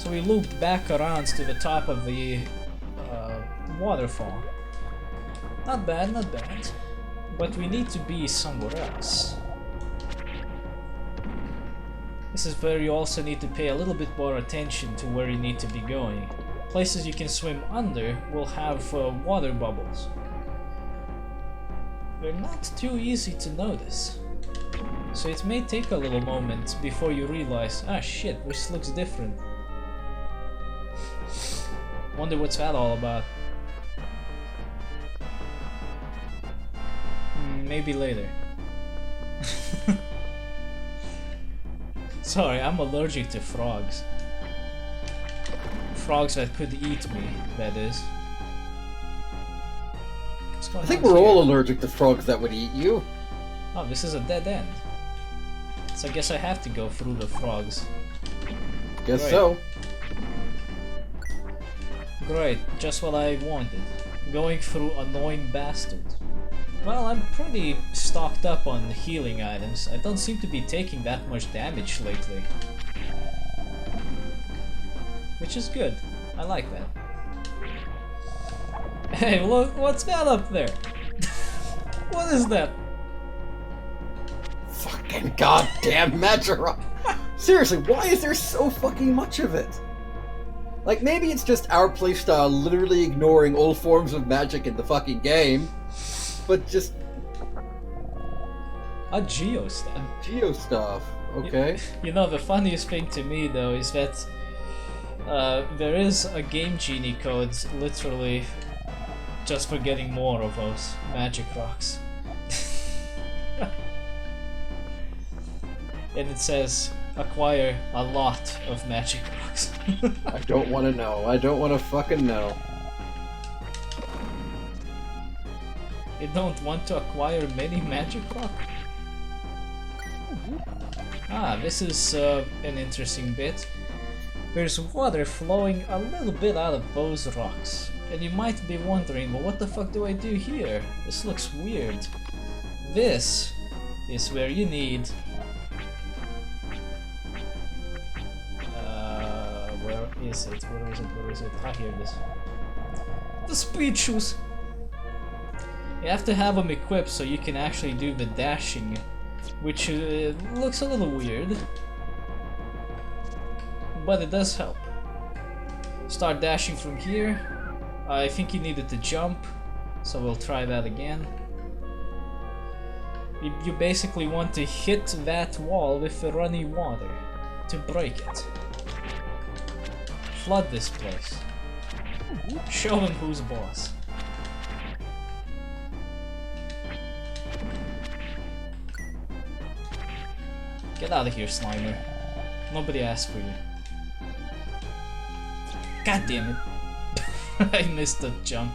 So we looped back around to the top of the waterfall. Not bad, not bad. But we need to be somewhere else. This is where you also need to pay a little bit more attention to where you need to be going. Places you can swim under will have water bubbles. They're not too easy to notice. So it may take a little moment before you realize, ah shit, this looks different. Wonder what's that all about. Maybe later. Sorry, I'm allergic to frogs. Frogs that could eat me, that is. I think we're all allergic to frogs that would eat you. Oh, this is a dead end. So I guess I have to go through the frogs. Guess Great. so. Great, just what I wanted. Going through annoying bastards. Well, I'm pretty stocked up on healing items. I don't seem to be taking that much damage lately. Which is good. I like that. Hey, look, what's that up there? What is that? Fucking goddamn Magirock! Seriously, why is there so fucking much of it? Like, maybe it's just our playstyle literally ignoring all forms of magic in the fucking game, but just... A geo stuff. Geo stuff, okay. You know, the funniest thing to me, though, is that there is a Game Genie code, literally, just for getting more of those magic rocks. And it says, acquire a lot of magic rocks. I don't want to know. I don't want to fucking know. You don't want to acquire many magic rock? Ah, this is an interesting bit. There's water flowing a little bit out of those rocks. And you might be wondering, well, what the fuck do I do here? This looks weird. This is where you need... where is it? Where is it? Where is it? Ah, here it is. The speed shoes! You have to have them equipped so you can actually do the dashing, which looks a little weird. But it does help. Start dashing from here. I think you needed to jump, so we'll try that again. You basically want to hit that wall with the runny water to break it. Flood this place. Show them who's boss. Get out of here, Slimer. Nobody asked for you. God damn it. I missed the jump.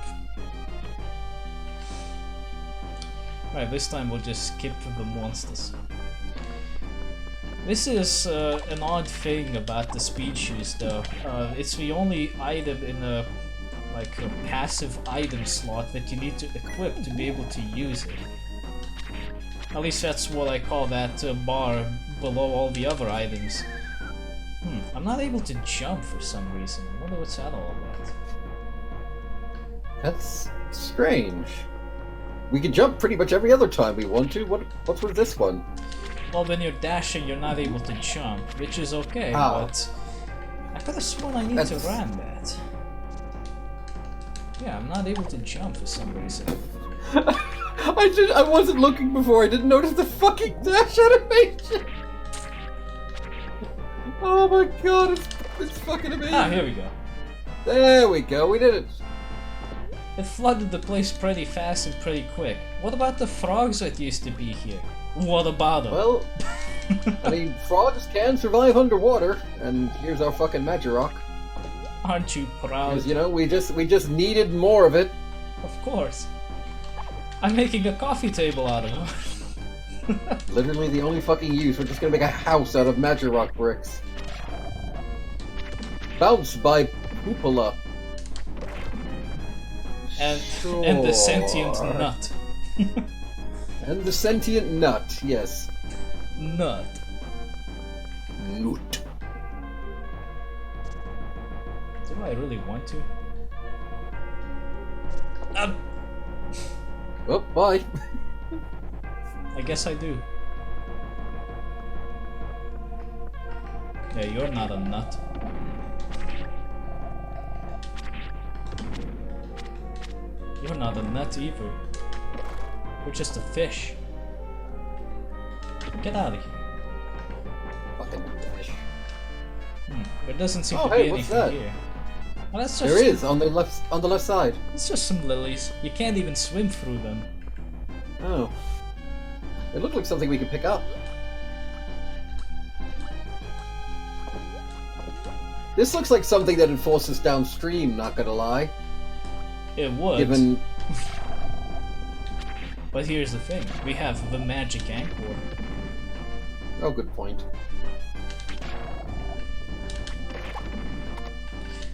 Right, this time we'll just skip the monsters. This is an odd thing about the speed shoes, though. It's the only item in a passive item slot that you need to equip to be able to use it. At least that's what I call that bar below all the other items. I'm not able to jump for some reason. I wonder what's that all about. That's strange. We can jump pretty much every other time we want to. What's with this one? Well, when you're dashing, you're not able to jump, which is okay, but I could have sworn I need to ram that. Yeah, I'm not able to jump for some reason. I wasn't looking before. I didn't notice the fucking dash animation. Oh my god, it's fucking amazing. Ah, here we go. There we go. We did it. It flooded the place pretty fast and pretty quick. What about the frogs that used to be here? What about them? Well, I mean, frogs can survive underwater, and here's our fucking Magirock. Aren't you proud? Because, you know, we just needed more of it. Of course. I'm making a coffee table out of them. Literally the only fucking use. We're just gonna make a house out of Magirock bricks. Bounced by Poopala. And the sentient nut. And the sentient nut, yes. Nut. Nut. Do I really want to? Oh, bye. I guess I do. Yeah, you're not a nut. You're not a nut either. You're just a fish. Get out of here. Fucking fish. There doesn't seem Oh, to hey, be what's anything that? here. Well, that's just There is on the left side. It's just some lilies. You can't even swim through them. Oh. It looked like something we could pick up. This looks like something that would force us downstream, not gonna lie. It would. Given... But here's the thing. We have the magic anchor. Oh, good point.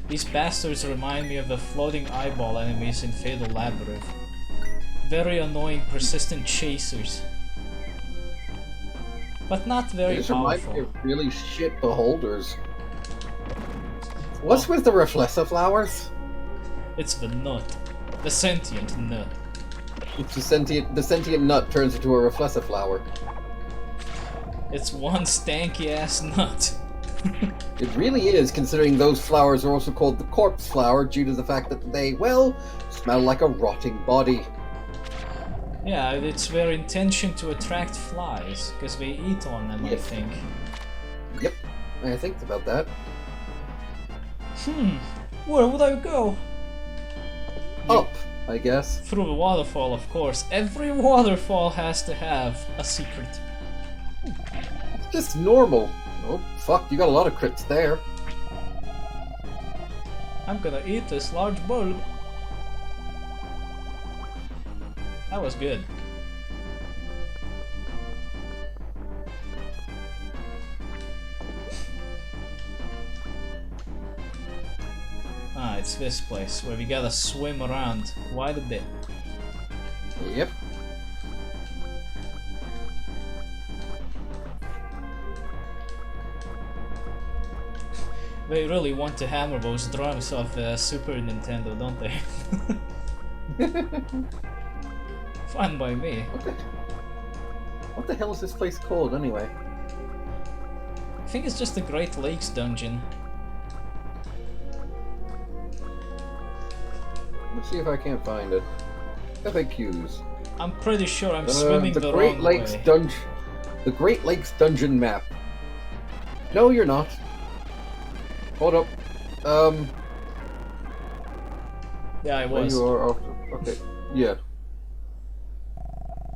These bastards remind me of the floating eyeball enemies in Fatal Labyrinth. Very annoying, persistent chasers. But not very These remind powerful. me of really shit beholders. What's with the Reflessa flowers? It's the nut. The sentient nut. It's the sentient nut turns into a Reflessa flower. It's one stanky ass nut. It really is, considering those flowers are also called the corpse flower due to the fact that they, well, smell like a rotting body. Yeah, it's their intention to attract flies, because they eat on them, I Yep. think. Yep, I think about that. Where would I go? Up, I guess. Through the waterfall, of course. Every waterfall has to have a secret. Just normal. Oh, fuck, you got a lot of crits there. I'm gonna eat this large bulb. That was good. Ah, it's this place where we gotta swim around quite a bit. Yep. They really want to hammer those drums off the Super Nintendo, don't they? Fine by me. What the hell is this place called, anyway? I think it's just the Great Lakes dungeon. Let's see if I can't find it. FAQs. I'm pretty sure I'm swimming the Great wrong Lakes way. The Great Lakes dungeon map. No, you're not. Hold up. Yeah, I was. You are. Okay. Yeah.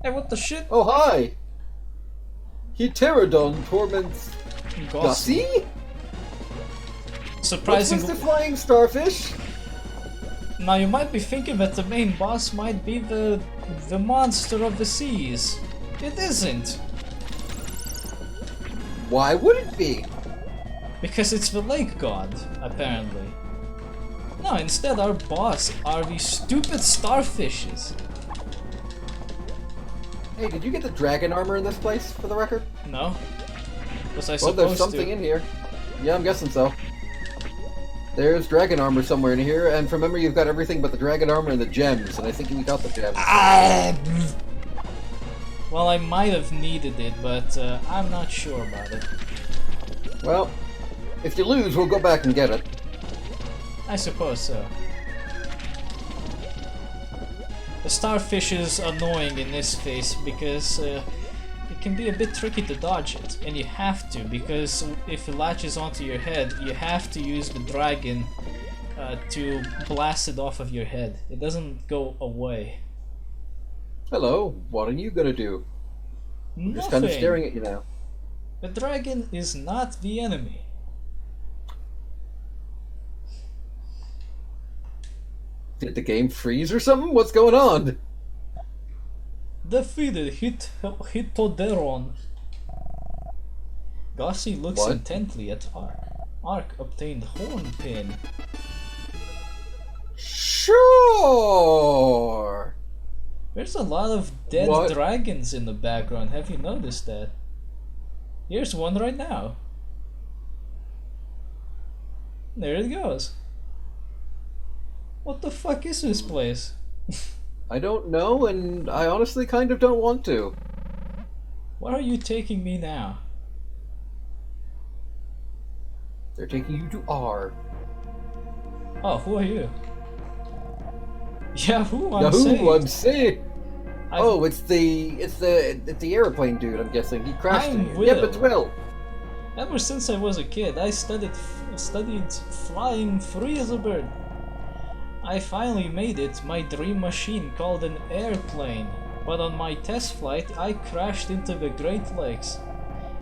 Hey, what the shit? Oh, hi! Heterodon torments Gussie? What's Surprising. with the flying starfish? Now you might be thinking that the main boss might be the monster of the seas. It isn't. Why would it be? Because it's the lake god, apparently. No, instead our boss are these stupid starfishes. Hey, did you get the dragon armor in this place, for the record? No? Was I Well, supposed there's something to? in here. Yeah, I'm guessing so. There's dragon armor somewhere in here, and remember you've got everything but the dragon armor and the gems, and I think we got the gems. Well, I might have needed it, but I'm not sure about it. Well, if you lose, we'll go back and get it. I suppose so. The starfish is annoying in this phase because it can be a bit tricky to dodge it, and you have to, because if it latches onto your head, you have to use the dragon to blast it off of your head. It doesn't go away. Hello, what are you gonna do? I'm just kind of Nothing. staring at you now. The dragon is not the enemy. Did the game freeze or something? What's going on? Defeated Hitoderon. Gussie looks What? intently at Ark. Ark obtained horn pin. Sure! There's a lot of dead What? dragons in the background. Have you noticed that? Here's one right now. There it goes. What the fuck is this place? I don't know, and I honestly kind of don't want to. Where are you taking me now? They're taking you to R. Oh, who are you? Yahoo! I'm Yahoo! saved. I'm saved. Oh, it's the airplane dude. I'm guessing he crashed. Yep, it's Will. Ever since I was a kid, I studied flying free as a bird. I finally made it, my dream machine called an airplane. But on my test flight, I crashed into the Great Lakes.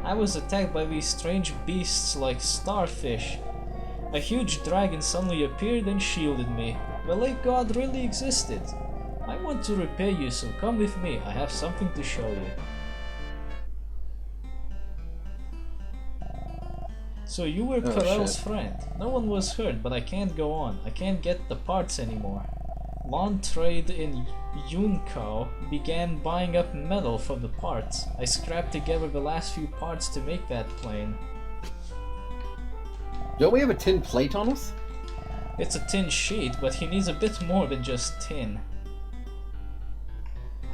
I was attacked by these strange beasts like starfish. A huge dragon suddenly appeared and shielded me. The lake god really existed. I want to repay you, so come with me. I have something to show you. So you were Corel's friend. No one was hurt, but I can't go on. I can't get the parts anymore. Lawn Trade in Yunko began buying up metal for the parts. I scrapped together the last few parts to make that plane. Don't we have a tin plate on us? It's a tin sheet, but he needs a bit more than just tin.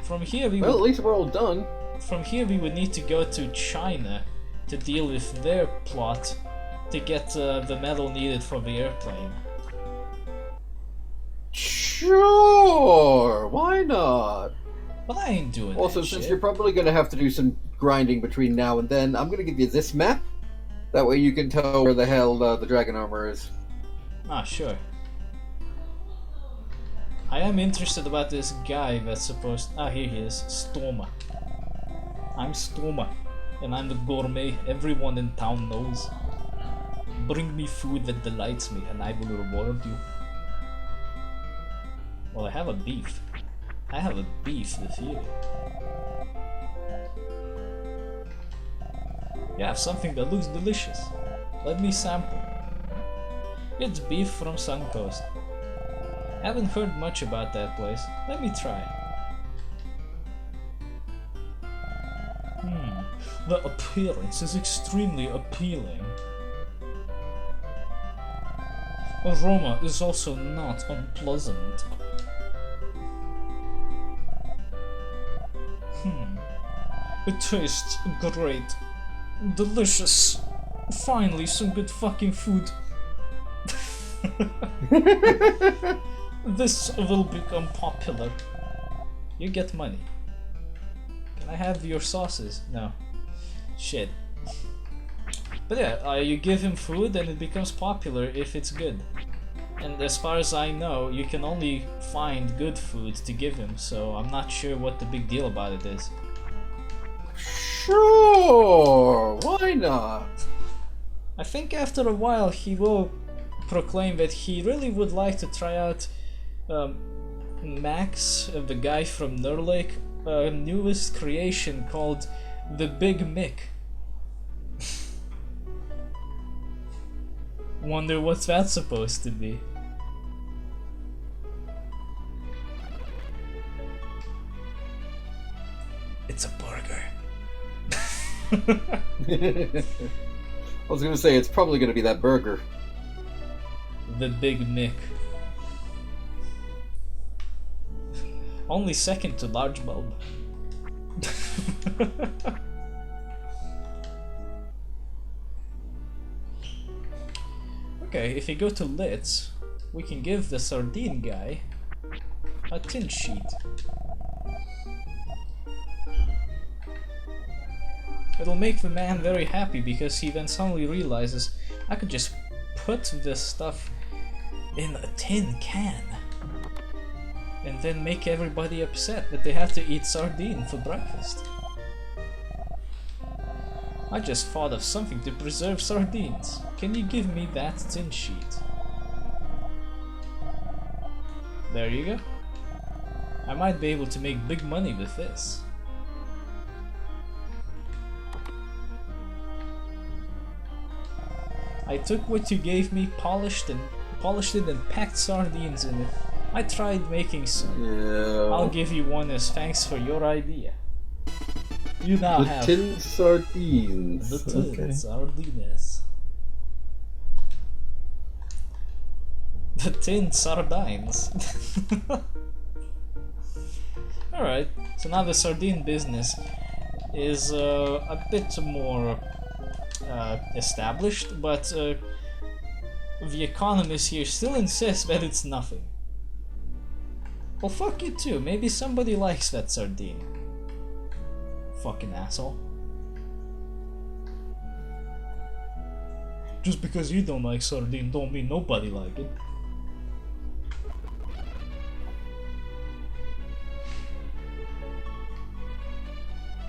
From here we at least we're all done. From here we would need to go to China to deal with their plot to get the metal needed for the airplane. Sure, why not? But I ain't doing also, that since shit. you're probably going to have to do some grinding between now and then, I'm going to give you this map. That way you can tell where the hell the dragon armor is. Ah, sure. I am interested about this guy that's supposed... Ah, here he is. Stoma. I'm Stoma. And I'm the gourmet everyone in town knows. Bring me food that delights me and I will reward you. Well, I have a beef. I have a beef with you. You have something that looks delicious. Let me sample. It's beef from Suncoast. Haven't heard much about that place. Let me try. The appearance is extremely appealing. Aroma is also not unpleasant. It tastes great. Delicious. Finally, some good fucking food. This will become popular. You get money. Can I have your sauces? No. Shit. But yeah, you give him food and it becomes popular if it's good. And as far as I know, you can only find good food to give him, so I'm not sure what the big deal about it is. Sure, why not? I think after a while he will proclaim that he really would like to try out Max, the guy from Nurlake, newest creation called the Big Mick. Wonder what's that supposed to be? It's a burger. I was gonna say, it's probably gonna be that burger. The Big Mick. Only second to Large Bulb. Okay, if we go to Litz, we can give the sardine guy a tin sheet. It'll make the man very happy because he then suddenly realizes I could just put this stuff in a tin can and then make everybody upset that they have to eat sardine for breakfast. I just thought of something to preserve sardines. Can you give me that tin sheet? There you go. I might be able to make big money with this. I took what you gave me, polished it and packed sardines in it. I tried making some. Yeah. I'll give you one as thanks for your idea. You now have tin sardines. the tin sardines. The tin sardines. Alright, so now the sardine business is a bit more established, but the economist here still insists that it's nothing. Well, fuck you too. Maybe somebody likes that sardine. Fucking asshole. Just because you don't like sardine don't mean nobody like it.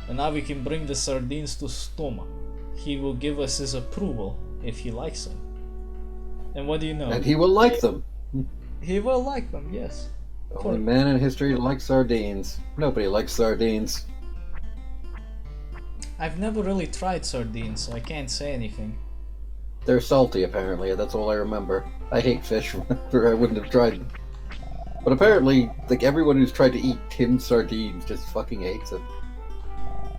And now we can bring the sardines to Stoma. He will give us his approval if he likes them. And what do you know? And he will like them. He will like them, yes. The only man in history to like sardines. Nobody likes sardines. I've never really tried sardines, so I can't say anything. They're salty, apparently. That's all I remember. I hate fish, or I wouldn't have tried them. But apparently, like, everyone who's tried to eat tinned sardines just fucking hates it.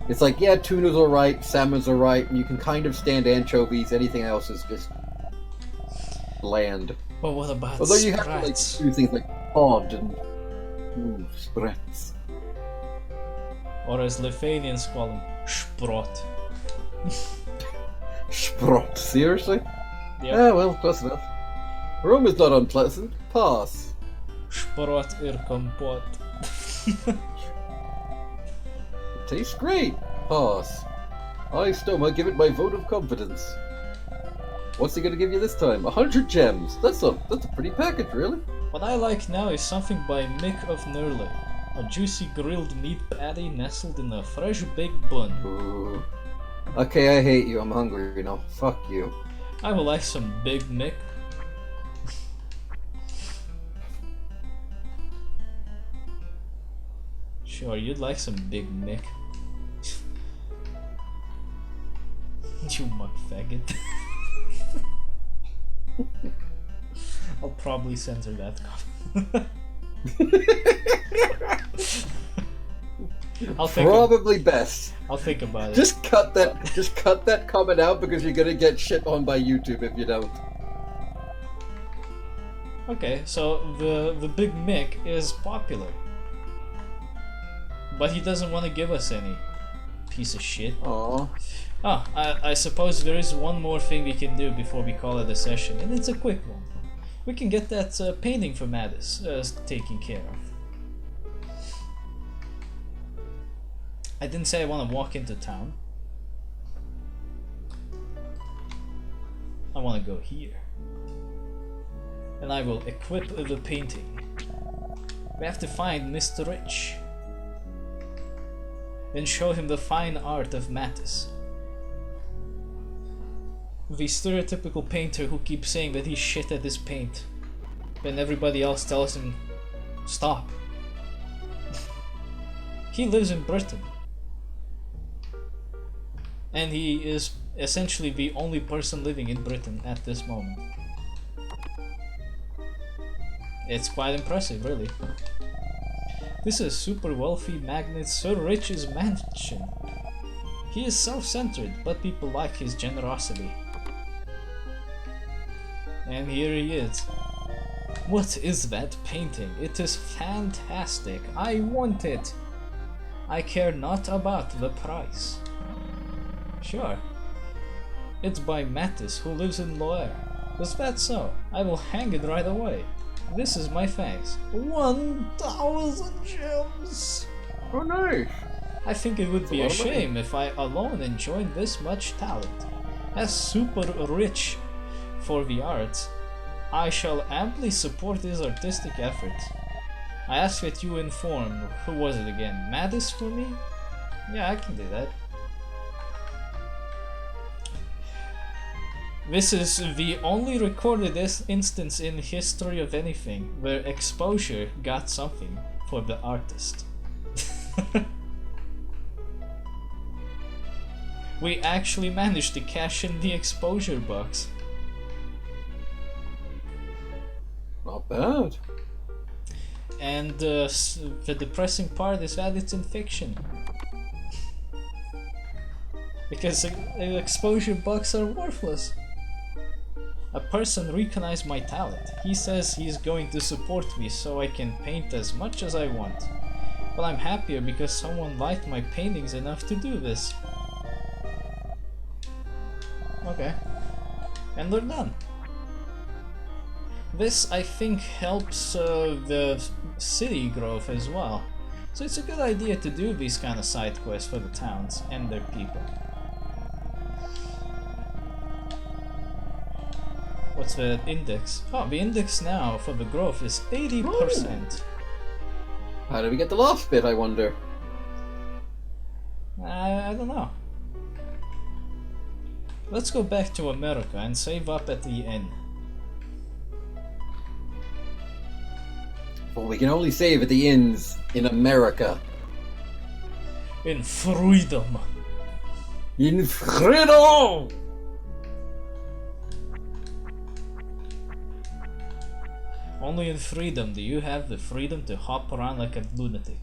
It's like, yeah, tuna's alright, salmon's alright, and you can kind of stand anchovies. Anything else is just bland. But what about Although you have to, like, sprats? do things like cod and sprats. Or as Lithuanians call them, sprot. Sprot, seriously? Yep. Ah, well, close enough. Rome is not unpleasant. Pass. Sprot kompot. Tastes great. Pass. I, Stoma, give it my vote of confidence. What's he gonna give you this time? 100 gems. That's a pretty package, really. What I like now is something by Mick of Nurle. A juicy grilled meat patty nestled in a fresh baked bun. Ooh. Okay, I hate you. I'm hungry now. Fuck you. I would like some Big Mick. Sure, you'd like some Big Mick. You muck faggot. I'll probably censor that comment. Probably best. I'll think about it. Just cut that comment out because you're gonna get shit on by YouTube if you don't. Okay, so the Big Mick is popular. But he doesn't want to give us any. Piece of shit. Aww. Oh, I suppose there is one more thing we can do before we call it a session, and it's a quick one. We can get that painting for Mattis taken care of. I didn't say I want to walk into town. I want to go here. And I will equip the painting. We have to find Mr. Rich. And show him the fine art of Mattis. The stereotypical painter who keeps saying that he's shit at his paint. When everybody else tells him, stop. He lives in Britain. And he is essentially the only person living in Britain at this moment. It's quite impressive, really. This is super wealthy magnate Sir Rich's mansion. He is self-centered, but people like his generosity. And here he is. What is that painting? It is fantastic. I want it. I care not about the price. Sure. It's by Mattis, who lives in Loire. Is that so? I will hang it right away. This is my thanks. 1,000 gems! Oh, nice. I think it would be a shame if I alone enjoyed this much talent. As super rich for the arts, I shall amply support his artistic efforts. I ask that you inform, who was it again? Mattis for me? Yeah, I can do that. This is the only recorded instance in history of anything where exposure got something for the artist. We actually managed to cash in the exposure box. Not bad. And the depressing part is that it's in fiction. Because exposure bucks are worthless. A person recognized my talent. He says he's going to support me so I can paint as much as I want. But I'm happier because someone liked my paintings enough to do this. Okay. And they're done. This, I think, helps the city growth as well. So it's a good idea to do these kind of side quests for the towns and their people. What's the index? Oh, the index now for the growth is 80%. Ooh. How do we get the last bit, I wonder? I don't know. Let's go back to America and save up at the inn. Well, we can only save at the inns in America. In freedom. In freedom! Only in freedom do you have the freedom to hop around like a lunatic.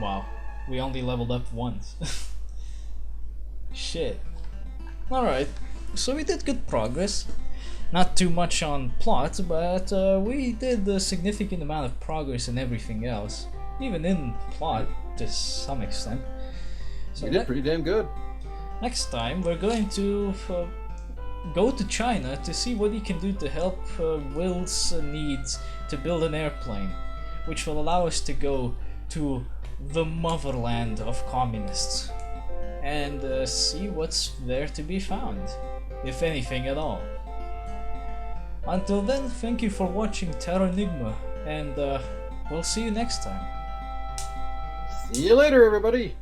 Wow, we only leveled up once. Shit. Alright, so we did good progress. Not too much on plot, but we did a significant amount of progress in everything else. Even in plot, to some extent. So you did pretty damn good. Next time, we're going to go to China to see what he can do to help Will's needs to build an airplane, which will allow us to go to the motherland of communists and see what's there to be found, if anything at all. Until then, thank you for watching Terranigma, and we'll see you next time. See you later, everybody!